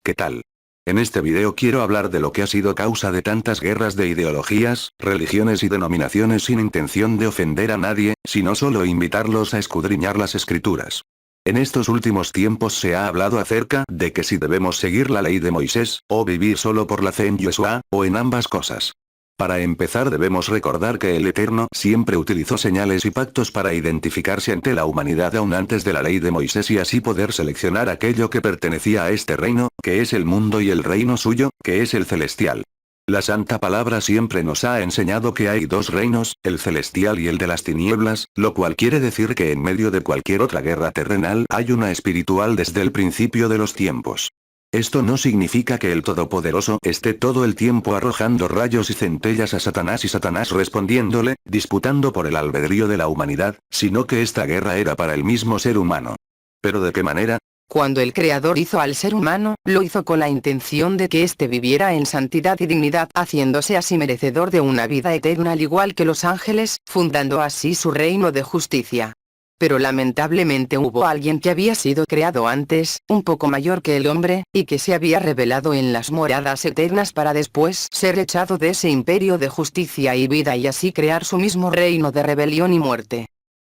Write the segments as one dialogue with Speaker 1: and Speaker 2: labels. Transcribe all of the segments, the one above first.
Speaker 1: ¿qué tal? En este video quiero hablar de lo que ha sido causa de tantas guerras de ideologías, religiones y denominaciones sin intención de ofender a nadie, sino solo invitarlos a escudriñar las escrituras. En estos últimos tiempos se ha hablado acerca de que si debemos seguir la ley de Moisés, o vivir solo por la fe en Yeshua, o en ambas cosas. Para empezar debemos recordar que el Eterno siempre utilizó señales y pactos para identificarse ante la humanidad aún antes de la ley de Moisés y así poder seleccionar aquello que pertenecía a este reino, que es el mundo y el reino suyo, que es el celestial. La Santa Palabra siempre nos ha enseñado que hay dos reinos, el celestial y el de las tinieblas, lo cual quiere decir que en medio de cualquier otra guerra terrenal hay una espiritual desde el principio de los tiempos. Esto no significa que el Todopoderoso esté todo el tiempo arrojando rayos y centellas a Satanás y Satanás respondiéndole, disputando por el albedrío de la humanidad, sino que esta guerra era para el mismo ser humano. ¿Pero de qué manera?
Speaker 2: Cuando el Creador hizo al ser humano, lo hizo con la intención de que éste viviera en santidad y dignidad, haciéndose así merecedor de una vida eterna al igual que los ángeles, fundando así su reino de justicia. Pero lamentablemente hubo alguien que había sido creado antes, un poco mayor que el hombre, y que se había revelado en las moradas eternas para después ser echado de ese imperio de justicia y vida y así crear su mismo reino de rebelión y muerte.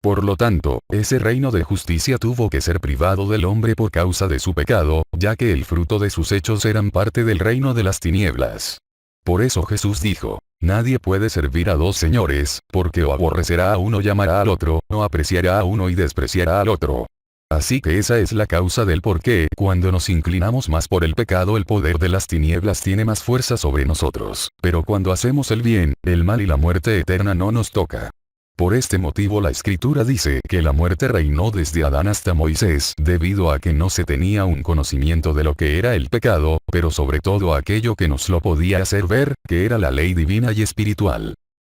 Speaker 3: Por lo tanto, ese reino de justicia tuvo que ser privado del hombre por causa de su pecado, ya que el fruto de sus hechos eran parte del reino de las tinieblas. Por eso Jesús dijo, nadie puede servir a dos señores, porque o aborrecerá a uno y amará al otro, o apreciará a uno y despreciará al otro. Así que esa es la causa del por qué, cuando nos inclinamos más por el pecado, el poder de las tinieblas tiene más fuerza sobre nosotros, pero cuando hacemos el bien, el mal y la muerte eterna no nos toca. Por este motivo la escritura dice que la muerte reinó desde Adán hasta Moisés, debido a que no se tenía un conocimiento de lo que era el pecado, pero sobre todo aquello que nos lo podía hacer ver, que era la ley divina y espiritual.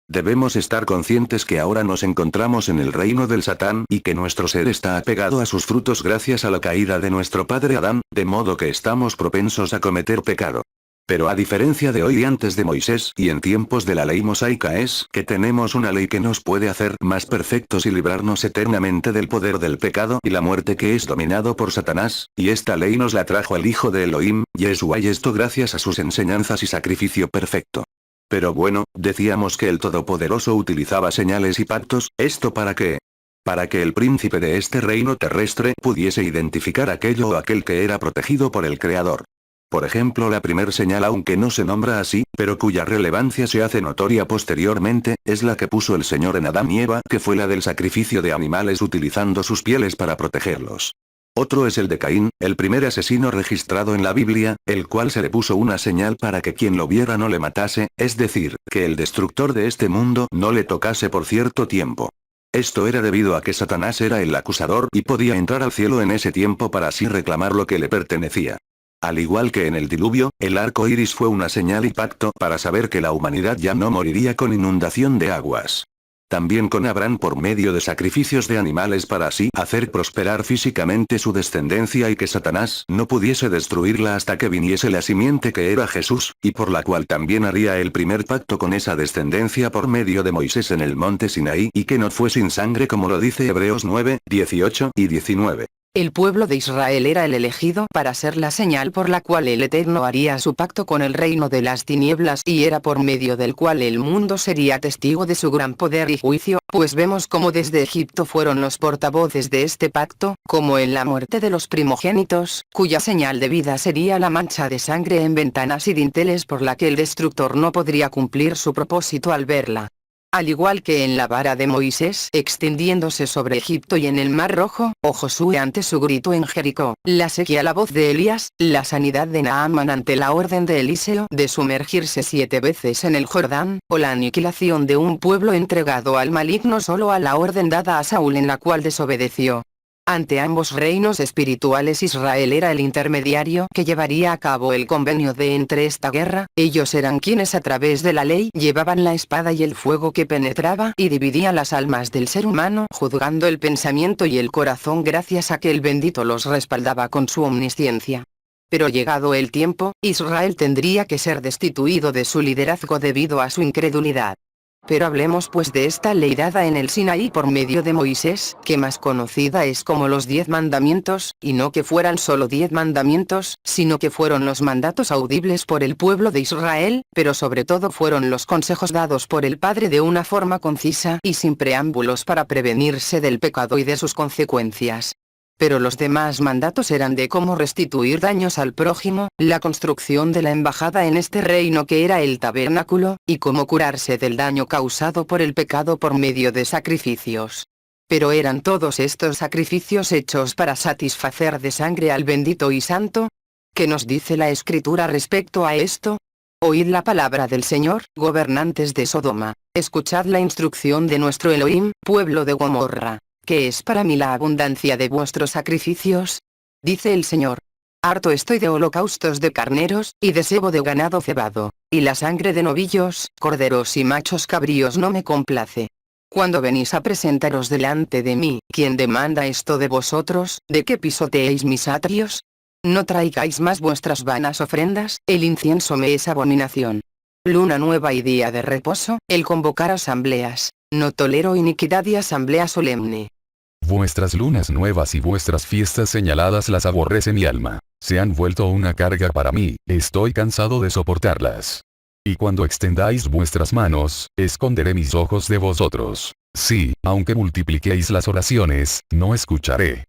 Speaker 1: Debemos estar conscientes que ahora nos encontramos en el reino del Satán y que nuestro ser está apegado a sus frutos gracias a la caída de nuestro padre Adán, de modo que estamos propensos a cometer pecado. Pero a diferencia de hoy y antes de Moisés y en tiempos de la ley mosaica es que tenemos una ley que nos puede hacer más perfectos y librarnos eternamente del poder del pecado y la muerte que es dominado por Satanás, y esta ley nos la trajo el Hijo de Elohim, Yeshua, y esto gracias a sus enseñanzas y sacrificio perfecto. Pero bueno, decíamos que el Todopoderoso utilizaba señales y pactos, ¿esto para qué? Para que el príncipe de este reino terrestre pudiese identificar aquello o aquel que era protegido por el Creador. Por ejemplo, la primer señal, aunque no se nombra así, pero cuya relevancia se hace notoria posteriormente, es la que puso el Señor en Adán y Eva, que fue la del sacrificio de animales utilizando sus pieles para protegerlos. Otro es el de Caín, el primer asesino registrado en la Biblia, el cual se le puso una señal para que quien lo viera no le matase, es decir, que el destructor de este mundo no le tocase por cierto tiempo. Esto era debido a que Satanás era el acusador y podía entrar al cielo en ese tiempo para así reclamar lo que le pertenecía. Al igual que en el diluvio, el arco iris fue una señal y pacto para saber que la humanidad ya no moriría con inundación de aguas. También con Abraham por medio de sacrificios de animales para así hacer prosperar físicamente su descendencia y que Satanás no pudiese destruirla hasta que viniese la simiente que era Jesús, y por la cual también haría el primer pacto con esa descendencia por medio de Moisés en el monte Sinaí y que no fue sin sangre como lo dice Hebreos 9, 18 y 19.
Speaker 2: El pueblo de Israel era el elegido para ser la señal por la cual el Eterno haría su pacto con el reino de las tinieblas y era por medio del cual el mundo sería testigo de su gran poder y juicio, pues vemos como desde Egipto fueron los portavoces de este pacto, como en la muerte de los primogénitos, cuya señal de vida sería la mancha de sangre en ventanas y dinteles por la que el destructor no podría cumplir su propósito al verla. Al igual que en la vara de Moisés extendiéndose sobre Egipto y en el Mar Rojo, o Josué ante su grito en Jericó, la sequía a la voz de Elías, la sanidad de Naamán ante la orden de Eliseo de sumergirse 7 veces en el Jordán, o la aniquilación de un pueblo entregado al maligno solo a la orden dada a Saúl en la cual desobedeció. Ante ambos reinos espirituales Israel era el intermediario que llevaría a cabo el convenio de entre esta guerra, ellos eran quienes a través de la ley llevaban la espada y el fuego que penetraba y dividía las almas del ser humano juzgando el pensamiento y el corazón gracias a que el bendito los respaldaba con su omnisciencia. Pero llegado el tiempo, Israel tendría que ser destituido de su liderazgo debido a su incredulidad. Pero hablemos pues de esta ley dada en el Sinaí por medio de Moisés, que más conocida es como los 10 mandamientos, y no que fueran solo 10 mandamientos, sino que fueron los mandatos audibles por el pueblo de Israel, pero sobre todo fueron los consejos dados por el Padre de una forma concisa y sin preámbulos para prevenirse del pecado y de sus consecuencias. Pero los demás mandatos eran de cómo restituir daños al prójimo, la construcción de la embajada en este reino que era el tabernáculo, y cómo curarse del daño causado por el pecado por medio de sacrificios. Pero ¿eran todos estos sacrificios hechos para satisfacer de sangre al bendito y santo? ¿Qué nos dice la Escritura respecto a esto? Oíd la palabra del Señor, gobernantes de Sodoma, escuchad la instrucción de nuestro Elohim, pueblo de Gomorra. ¿Qué es para mí la abundancia de vuestros sacrificios? Dice el Señor. Harto estoy de holocaustos de carneros, y de sebo de ganado cebado, y la sangre de novillos, corderos y machos cabríos no me complace. Cuando venís a presentaros delante de mí, ¿quién demanda esto de vosotros, de que pisoteéis mis atrios? No traigáis más vuestras vanas ofrendas, el incienso me es abominación. Luna nueva y día de reposo, el convocar asambleas. No tolero iniquidad y asamblea solemne.
Speaker 3: Vuestras lunas nuevas y vuestras fiestas señaladas las aborrece mi alma. Se han vuelto una carga para mí, estoy cansado de soportarlas. Y cuando extendáis vuestras manos, esconderé mis ojos de vosotros. Sí, aunque multipliquéis las oraciones, no escucharé.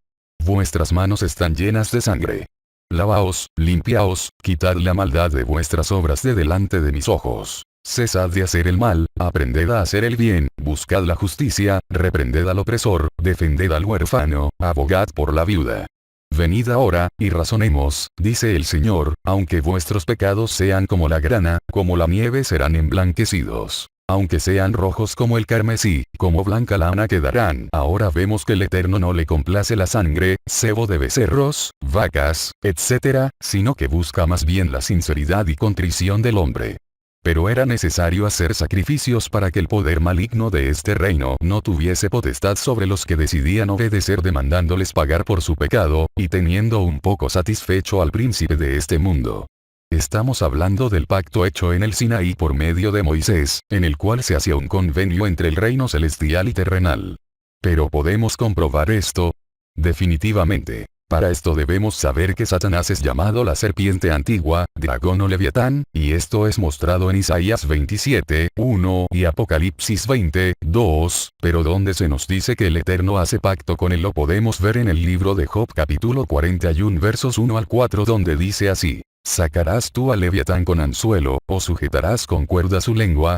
Speaker 3: Vuestras manos están llenas de sangre. Lavaos, limpiaos, quitad la maldad de vuestras obras de delante de mis ojos. Cesad de hacer el mal, aprended a hacer el bien, buscad la justicia, reprended al opresor, defended al huérfano, abogad por la viuda. Venid ahora, y razonemos, dice el Señor, aunque vuestros pecados sean como la grana, como la nieve serán emblanquecidos. Aunque sean rojos como el carmesí, como blanca lana quedarán. Ahora vemos que el Eterno no le complace la sangre, cebo de becerros, vacas, etc., sino que busca más bien la sinceridad y contrición del hombre. Pero era necesario hacer sacrificios para que el poder maligno de este reino no tuviese potestad sobre los que decidían obedecer demandándoles pagar por su pecado, y teniendo un poco satisfecho al príncipe de este mundo. Estamos hablando del pacto hecho en el Sinaí por medio de Moisés, en el cual se hacía un convenio entre el reino celestial y terrenal. Pero ¿podemos comprobar esto? Definitivamente. Para esto debemos saber que Satanás es llamado la serpiente antigua, dragón o leviatán, y esto es mostrado en Isaías 27, 1 y Apocalipsis 20, 2, pero donde se nos dice que el Eterno hace pacto con él lo podemos ver en el libro de Job capítulo 41 versos 1 al 4 donde dice así: ¿Sacarás tú al leviatán con anzuelo, o sujetarás con cuerda su lengua?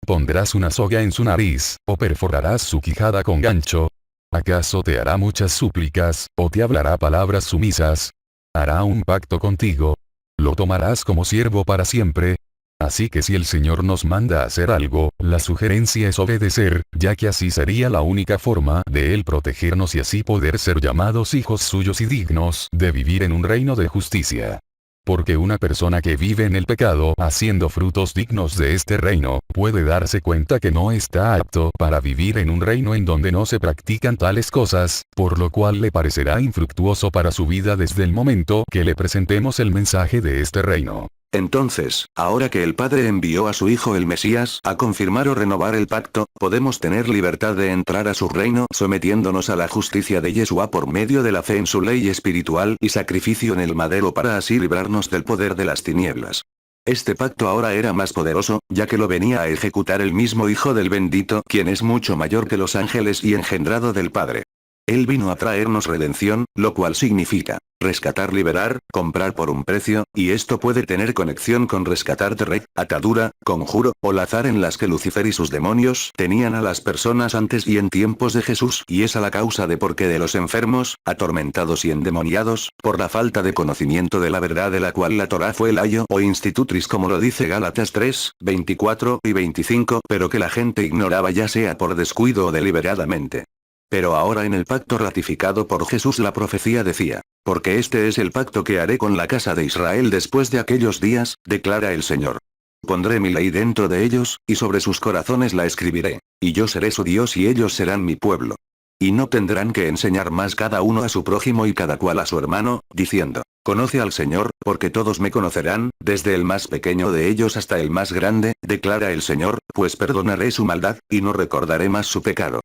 Speaker 3: ¿Pondrás una soga en su nariz, o perforarás su quijada con gancho? ¿Acaso te hará muchas súplicas, o te hablará palabras sumisas? ¿Hará un pacto contigo? ¿Lo tomarás como siervo para siempre? Así que si el Señor nos manda a hacer algo, la sugerencia es obedecer, ya que así sería la única forma de Él protegernos y así poder ser llamados hijos suyos y dignos de vivir en un reino de justicia. Porque una persona que vive en el pecado haciendo frutos dignos de este reino, puede darse cuenta que no está apto para vivir en un reino en donde no se practican tales cosas, por lo cual le parecerá infructuoso para su vida desde el momento que le presentemos el mensaje de este reino.
Speaker 1: Entonces, ahora que el Padre envió a su Hijo el Mesías a confirmar o renovar el pacto, podemos tener libertad de entrar a su reino sometiéndonos a la justicia de Yeshua por medio de la fe en su ley espiritual y sacrificio en el madero para así librarnos del poder de las tinieblas. Este pacto ahora era más poderoso, ya que lo venía a ejecutar el mismo Hijo del Bendito, quien es mucho mayor que los ángeles y engendrado del Padre. Él vino a traernos redención, lo cual significa rescatar, liberar, comprar por un precio, y esto puede tener conexión con rescatar de red, atadura, conjuro, o lazar en las que Lucifer y sus demonios tenían a las personas antes y en tiempos de Jesús, y es a la causa de por qué de los enfermos, atormentados y endemoniados, por la falta de conocimiento de la verdad de la cual la Torá fue el ayo o institutriz como lo dice Gálatas 3, 24 y 25, pero que la gente ignoraba ya sea por descuido o deliberadamente. Pero ahora en el pacto ratificado por Jesús la profecía decía: porque este es el pacto que haré con la casa de Israel después de aquellos días, declara el Señor. Pondré mi ley dentro de ellos, y sobre sus corazones la escribiré, y yo seré su Dios y ellos serán mi pueblo. Y no tendrán que enseñar más cada uno a su prójimo y cada cual a su hermano, diciendo: Conoce al Señor, porque todos me conocerán, desde el más pequeño de ellos hasta el más grande, declara el Señor, pues perdonaré su maldad, y no recordaré más su pecado.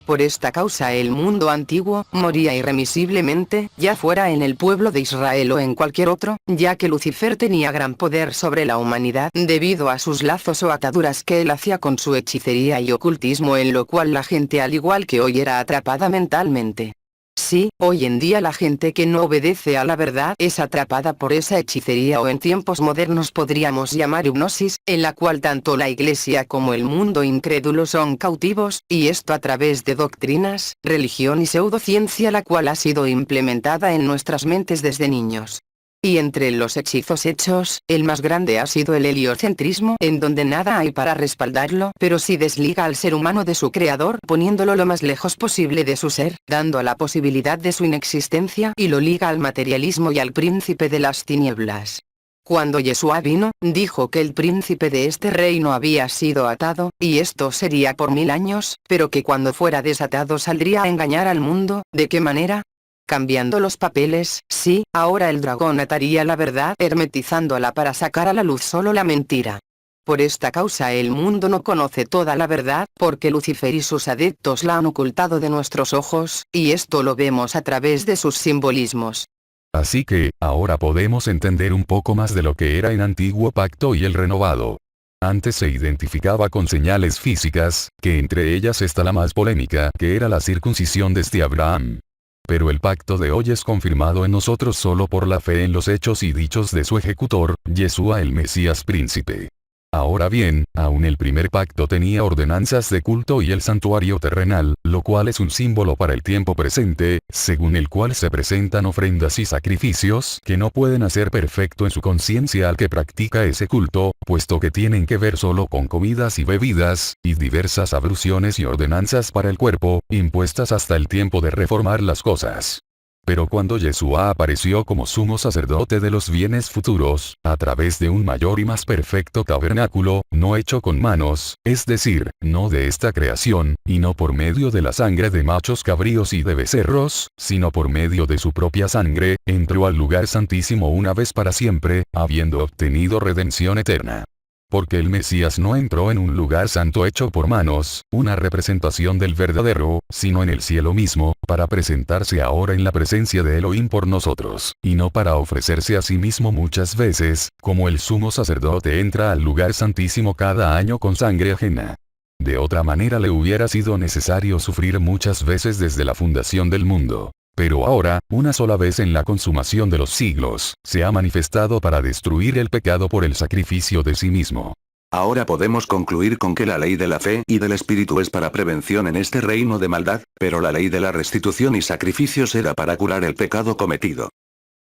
Speaker 2: Por esta causa el mundo antiguo moría irremisiblemente, ya fuera en el pueblo de Israel o en cualquier otro, ya que Lucifer tenía gran poder sobre la humanidad debido a sus lazos o ataduras que él hacía con su hechicería y ocultismo, en lo cual la gente al igual que hoy era atrapada mentalmente. Sí, hoy en día la gente que no obedece a la verdad es atrapada por esa hechicería, o en tiempos modernos podríamos llamar hipnosis, en la cual tanto la iglesia como el mundo incrédulo son cautivos, y esto a través de doctrinas, religión y pseudociencia, la cual ha sido implementada en nuestras mentes desde niños. Y entre los hechizos hechos, el más grande ha sido el heliocentrismo, en donde nada hay para respaldarlo, pero sí desliga al ser humano de su creador, poniéndolo lo más lejos posible de su ser, dando la posibilidad de su inexistencia, y lo liga al materialismo y al príncipe de las tinieblas. Cuando Yeshua vino, dijo que el príncipe de este reino había sido atado, y esto sería por 1000 años, pero que cuando fuera desatado saldría a engañar al mundo. ¿De qué manera? Cambiando los papeles. Sí, ahora el dragón ataría la verdad hermetizándola para sacar a la luz solo la mentira. Por esta causa el mundo no conoce toda la verdad, porque Lucifer y sus adeptos la han ocultado de nuestros ojos, y esto lo vemos a través de sus simbolismos.
Speaker 3: Así que, ahora podemos entender un poco más de lo que era el antiguo pacto y el renovado. Antes se identificaba con señales físicas, que entre ellas está la más polémica, que era la circuncisión desde Abraham. Pero el pacto de hoy es confirmado en nosotros solo por la fe en los hechos y dichos de su ejecutor, Yeshua el Mesías príncipe. Ahora bien, aún el primer pacto tenía ordenanzas de culto y el santuario terrenal, lo cual es un símbolo para el tiempo presente, según el cual se presentan ofrendas y sacrificios que no pueden hacer perfecto en su conciencia al que practica ese culto, puesto que tienen que ver solo con comidas y bebidas, y diversas abluciones y ordenanzas para el cuerpo, impuestas hasta el tiempo de reformar las cosas. Pero cuando Yeshua apareció como sumo sacerdote de los bienes futuros, a través de un mayor y más perfecto tabernáculo, no hecho con manos, es decir, no de esta creación, y no por medio de la sangre de machos cabríos y de becerros, sino por medio de su propia sangre, entró al lugar santísimo una vez para siempre, habiendo obtenido redención eterna. Porque el Mesías no entró en un lugar santo hecho por manos, una representación del verdadero, sino en el cielo mismo, para presentarse ahora en la presencia de Elohim por nosotros, y no para ofrecerse a sí mismo muchas veces, como el sumo sacerdote entra al lugar santísimo cada año con sangre ajena. De otra manera le hubiera sido necesario sufrir muchas veces desde la fundación del mundo. Pero ahora, una sola vez en la consumación de los siglos, se ha manifestado para destruir el pecado por el sacrificio de sí mismo.
Speaker 1: Ahora podemos concluir con que la ley de la fe y del espíritu es para prevención en este reino de maldad, pero la ley de la restitución y sacrificios era para curar el pecado cometido.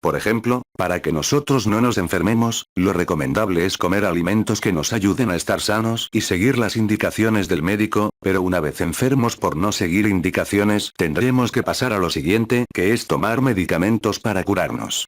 Speaker 1: Por ejemplo, para que nosotros no nos enfermemos, lo recomendable es comer alimentos que nos ayuden a estar sanos y seguir las indicaciones del médico, pero una vez enfermos por no seguir indicaciones, tendremos que pasar a lo siguiente, que es tomar medicamentos para curarnos.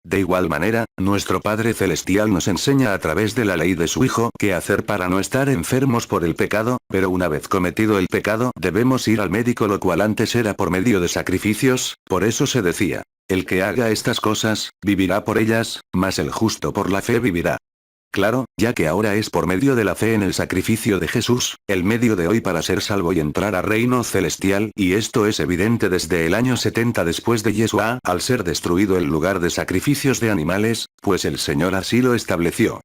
Speaker 1: De igual manera, nuestro Padre Celestial nos enseña a través de la ley de su Hijo qué hacer para no estar enfermos por el pecado, pero una vez cometido el pecado, debemos ir al médico, lo cual antes era por medio de sacrificios. Por eso se decía: el que haga estas cosas, vivirá por ellas, mas el justo por la fe vivirá. Claro, ya que ahora es por medio de la fe en el sacrificio de Jesús, el medio de hoy para ser salvo y entrar al reino celestial, y esto es evidente desde el año 70 después de Yeshua, al ser destruido el lugar de sacrificios de animales, pues el Señor así lo estableció.